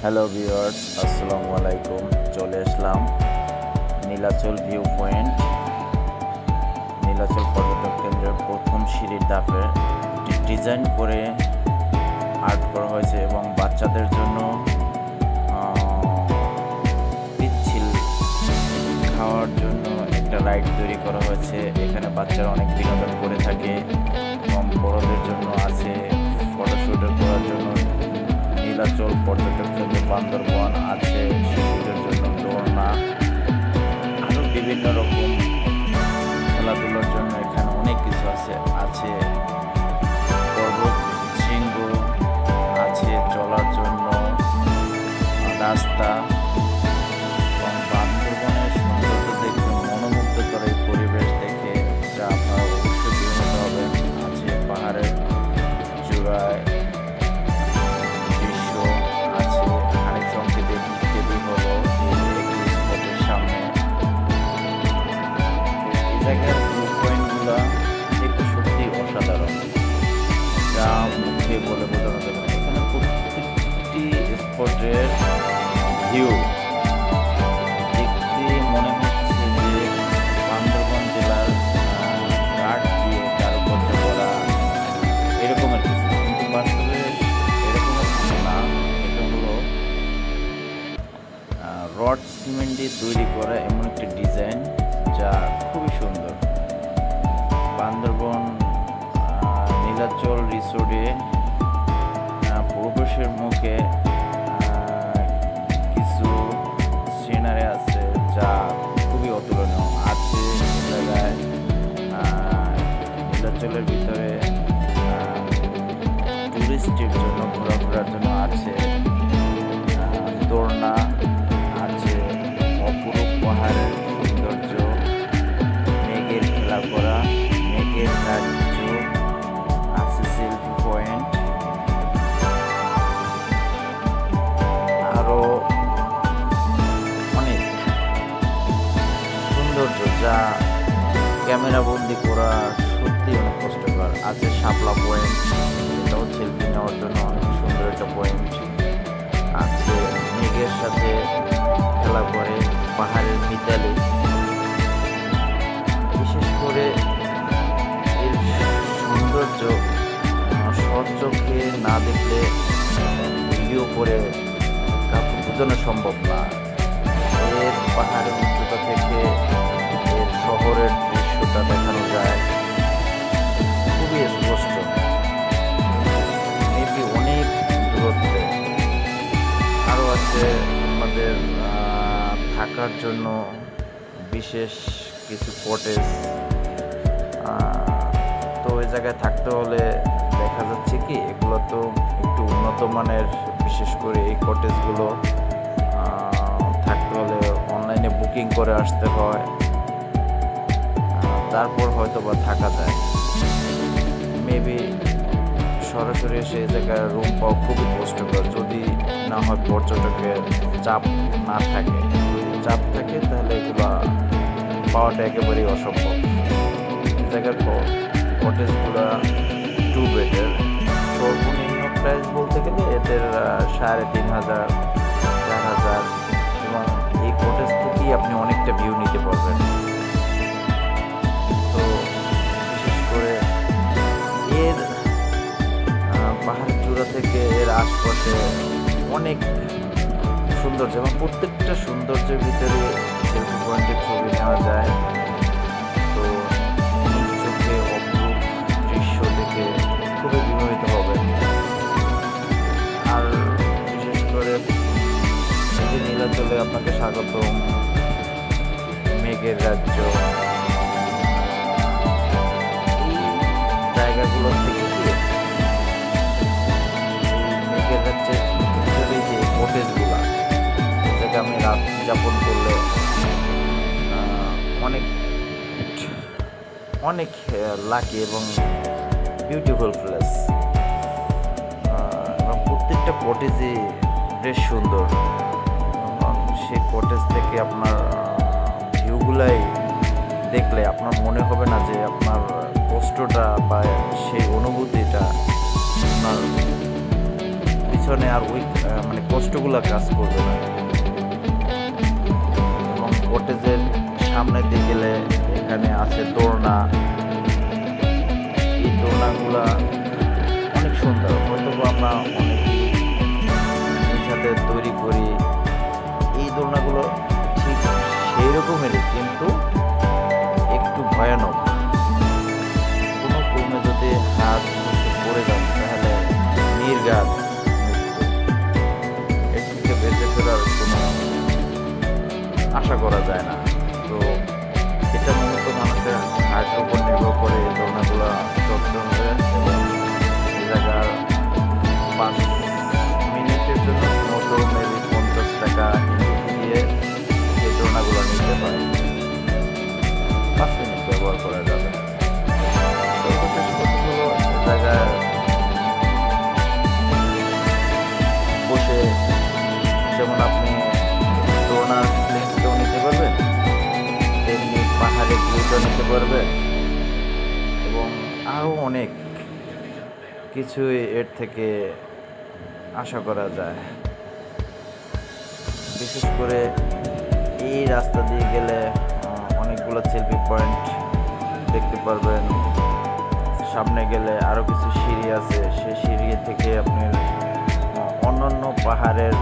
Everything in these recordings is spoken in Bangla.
হ্যালো ভিউয়ার্স, আসসালামু আলাইকুম। চলে আসলাম নীলাচল ভিউ পয়েন্ট। নীলাচল পর্যটক কেন্দ্রের প্রথম সিঁড়ির ধাপে একটি ডিজাইন করে আর্ট করা হয়েছে এবং বাচ্চাদের জন্য পিচ্ছিল খাওয়ার জন্য একটা রাইড তৈরি করা হয়েছে। এখানে বাচ্চারা অনেক বিনোদন করে থাকে এবং বড়দের জন্য আছে ফটোশ্যুটের করার জন্য নীলাচল পর্যটক কেন্দ্র বান্দরবান আছে, শিশুদের জন্য দোলনা, আরও বিভিন্ন রকম খেলাধুলার জন্য এখানে অনেক কিছু আছে পর্বত শৃঙ্গ আছে, চলার জন্য রাস্তা এবং বান্দরবানের সৌন্দর্য দেখে মনোমুগ্ধকর এই পরিবেশ দেখে যা আপনারা অবশ্যই বিনোদিত হবেন। আছে পাহাড়ের চূড়ায় জায়গার ভিউ পয়েন্টগুলো দেখতে সত্যি অসাধারণ, যা মুখে বলে বোঝানো যাবে না। এখানে প্রত্যেকটি স্পটের ভিউ দেখতে মনে হচ্ছে যে বান্দরবান জেলার কাঠ দিয়ে কারুকার্য করা এরকমের কিছু, কিন্তু বাস্তবে এরকমের কিছু না। এটা হলো রড সিমেন্ট দিয়ে তৈরি করা এমন একটি ডিজাইন যা খুবই সুন্দর। বান্দরবান নীলাচল রিসোর্টে প্রবেশের মুখে কিছু সিনারি আছে যা খুবই অতুলনীয়। আছে জায়গায় নীলাচলের ভিতরে টুরিস্টের জন্য ঘোরাফেরার জন্য আছে দোলনা, আছে অপরূপ পাহাড়ের সৌন্দর্য, মেঘের খেলা করা, মেঘের রাজ্য, আছে সেলফি পয়েন্ট, আরো অনেক সৌন্দর্য যা ক্যামেরা বন্দি করা সত্যি অনেক কষ্টকর। আছে শাপলা পয়েন্ট, এটাও সেলফি নেওয়ার জন্য অনেক সুন্দর একটা পয়েন্ট। আছে মেঘের সাথে খেলা করে পাহাড়ের মিতালি, বিশেষ করে এর সৌন্দর্য সচক্ষে না দেখলে ভিডিও করে কাউকে বোঝানো সম্ভব না। এর পাহাড়ের উচ্চতা থেকে এর শহরের দৃশ্যটা দেখানো যায় খুবই স্পষ্ট, মেবি অনেক দূরত্বে। আরও আছে আমাদের থাকার জন্য বিশেষ কিছু কটেজ। তো ওই জায়গায় থাকতে হলে দেখা যাচ্ছে কি এগুলো তো একটু উন্নত মানের, বিশেষ করে এই কটেজগুলো থাকতে হলে অনলাইনে বুকিং করে আসতে হয়, তারপর হয়তো বা থাকা যায়। মেবি সরাসরি এসে এই জায়গায় রুম পাওয়া খুবই কষ্টকর, যদি না হয় পর্যটকের চাপ না থাকে। যদি চাপ থাকে তাহলে এগুলো পাওয়াটা একেবারেই অসম্ভব। এই জায়গার কটেজগুলো 2 বেডের, সর্বনিম্ন প্রাইস বলতে গেলে এদের 3500, 4000, এবং এই কটেজ থেকেই আপনি অনেকটা ভিউ নিতে পারবেন। তো বিশেষ করে এর পাহাড়ের চূড়া থেকে এর আশপাশে অনেক সৌন্দর্য, এবং প্রত্যেকটা সৌন্দর্যের ভিতরে সেলফি পয়েন্টের ছবি নেওয়া যায়। তো নিজ চোখে অপরূপ দৃশ্য দেখে খুবই বিমোহিত হবেন। আর বিশেষ করে যে নীলাচলে আপনাকে স্বাগতম, মেঘের রাজ্য, এই জায়গাগুলো থেকে মেঘের রাজ্যের ভিতরে যে কটেজগুলা, জায়গায় আমি রাত যাপন করলে অনেক অনেক লাকি এবং বিউটিফুল প্লেস। এবং প্রত্যেকটা কটেজই বেশ সুন্দর, এবং সেই কটেজ থেকে আপনার ভিউগুলাই দেখলে আপনার মনে হবে না যে আপনার কষ্টটা বা সেই অনুভূতিটা আপনার পিছনে আর ওই মানে কষ্টগুলো কাজ করবে না। এবং কটেজের সামনে দিয়ে গেলে এখানে আছে দোলনা। এই দোলনাগুলা অনেক সুন্দর, হয়তো আমরা অনেক সাথে তৈরি করি। এই দোলনাগুলো ঠিক সেই রকমেরই, কিন্তু একটু ভয়ানক। কোনো ক্রমে যদি হাত পড়ে যান তাহলে নির্ঘাত এর থেকে বেঁচে ফেরার কোনো আশা করা যায় না। তো এটা মূলত মানুষের হার্টের উপর নির্ভর করে এই দোলনাগুলো চলতে হবে। এবং এই জায়গার 5 মিনিটের জন্য মতো মেবি 50 টাকা দিয়ে এই দোলনাগুলো নিতে পারে। 5 মিনিট ব্যবহার করা যাবে। সর্বশেষ কথা হলো জায়গায় বসে যেমন আপনি দোলনার ফ্লেক্সটাও নিতে পারবেন, তেমনি পাহাড়ের ভিউটাও নিতে পারবেন, এবং আরও অনেক কিছুই এর থেকে আশা করা যায়। বিশেষ করে এই রাস্তা দিয়ে গেলে অনেকগুলো সেলফি পয়েন্ট দেখতে পারবেন। সামনে গেলে আরও কিছু সিঁড়ি আছে, সেই সিঁড়ি থেকে আপনি অন্যান্য পাহাড়ের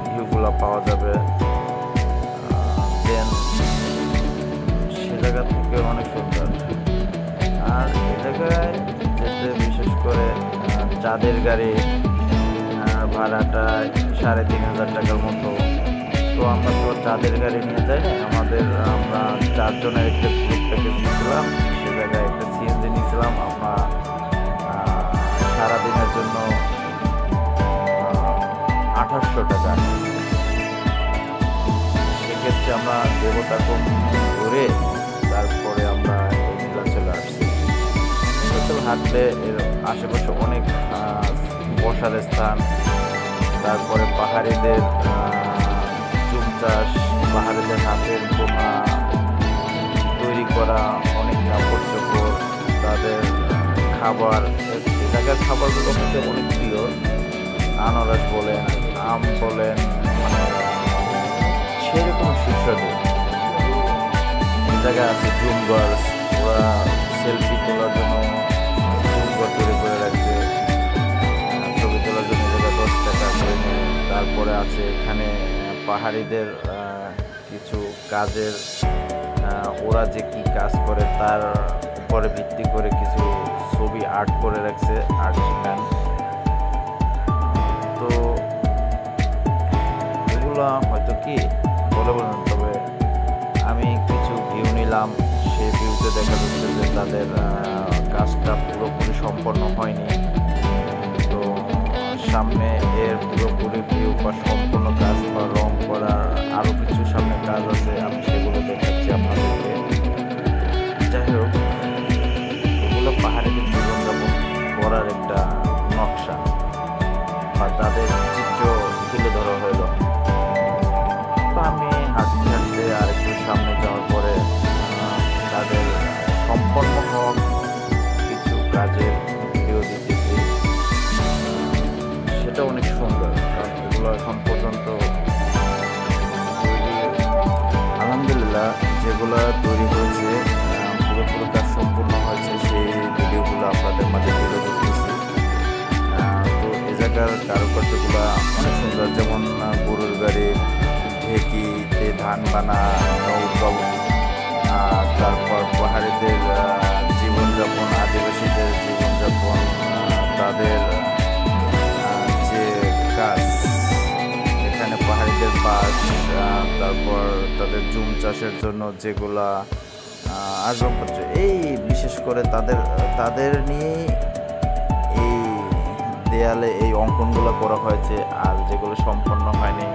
ভিউগুলো পাওয়া যাবে। দেন সে জায়গা থেকে অনেক সুন্দর। আর এ জায়গায় যেতে বিশেষ করে চাঁদের গাড়ি ভাড়াটা 3,500 টাকার মতো। তো আমরা তো চাঁদের গাড়ি নিয়ে যাই না, আমরা 4 জনের একটা গ্রুপ প্যাকেজ নিয়েছিলাম। সে জায়গায় একটা সিএনজি নিয়েছিলাম। আমরা সারাদিনের জন্য 2800 টাকা। সেক্ষেত্রে আমরা দেবতাকুম ঘুরে তারপরে আমরা এই নীলাচলে আসছি। নীলাচল হাঁটলে এর আশেপাশে অনেক বসার স্থান, তারপরে পাহাড়িদের চুন চাষ, পাহাড়িদের হাতের বোনা তৈরি করা অনেক কাপড় চোপড়, তাদের খাবার। এ জায়গার খাবারগুলো হচ্ছে অনেক প্রিয়। আনারস বলেন, আম বলেন, মানে সেরকম সুস্বাদু। এ জায়গায় আছে জুম গার্লস, ওরা সেলফি তোলার জন্য জুম ঘর তৈরি করে রাখছে। ছবি তোলার জন্য জায়গায় 10 টাকা করে নেয়। তারপরে আছে এখানে পাহাড়িদের কিছু কাজের, ওরা যে কি কাজ করে তার উপরে ভিত্তি করে কিছু ছবি আর্ট করে রাখছে, আর্টিস্টম্যান। তো এগুলো হয়তো কি বলে বলেন, তবে আমি কিছু ভিউ নিলাম। সেই ভিউতে দেখা যাচ্ছে যে তাদের কাজটা পুরোপুরি সম্পন্ন হয়নি। তো সামনে এর পুরোপুরি ভিউ বা সম্পূর্ণ কাজ বা রং করার আরও কিছু সামনে কাজ আছে, আমি সেগুলো দেখাচ্ছি আপনাদেরকে। যাই হোক, এগুলো পাহাড়িদের জীবনযাপন করার একটা নকশা বা তাদের চিত্র তুলে ধরা হইল। তো আমি হাঁটতে হাঁটতে আরেকটু সামনে যাওয়ার পরে তাদের সম্পন্ন হওয়া কিছু কাজের ভিডিও দিতেছি। সেটা অনেক সুন্দর, কারণ এগুলো এখন পর্যন্ত আলহামদুলিল্লাহ যেগুলো তৈরি হয়েছে পুরোপুরি কাজ সম্পূর্ণ হয়েছে, সেই ভিডিওগুলো আপনাদের মাঝে তুলে ধরতেছি। তো এই জায়গার কারুকার্যগুলো অনেক সুন্দর, যেমন গরুর গাড়ি, ঢেকিতে ধান বানা, নৌকা, তারপর পাহাড়িদের জীবনযাপন, আদিবাসীদের জীবনযাপন, তাদের যে কাজ, এখানে পাহাড়িদের বাস, তারপর তাদের জুম চাষের জন্য যেগুলা আসবাবপত্র, এই বিশেষ করে তাদের নিয়ে এই দেয়ালে এই অঙ্কনগুলো করা হয়েছে। আর যেগুলো সম্পন্ন হয়নি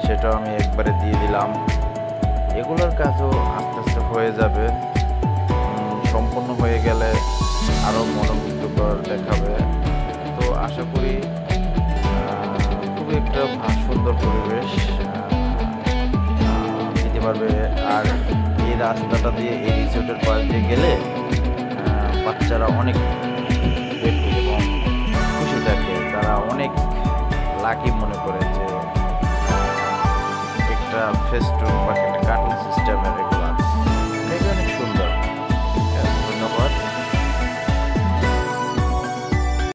সেটাও আমি একবারে দিয়ে দিলাম। এগুলোর কাজও আস্তে আস্তে হয়ে যাবে, সম্পন্ন হয়ে গেলে আরও মনোমুগ্ধকর দেখাবে। তো আশা করি খুবই একটা সুন্দর পরিবেশ দিতে পারবে। আর এই রাস্তাটা দিয়ে, এই রিসোর্টের পাশ দিয়ে গেলে বাচ্চারা অনেক হ্যাপি এবং খুশি থাকে, তারা অনেক লাকি মনে করে যে একটা ফেস্টুন বা একটা কার্টুন সিস্টেমের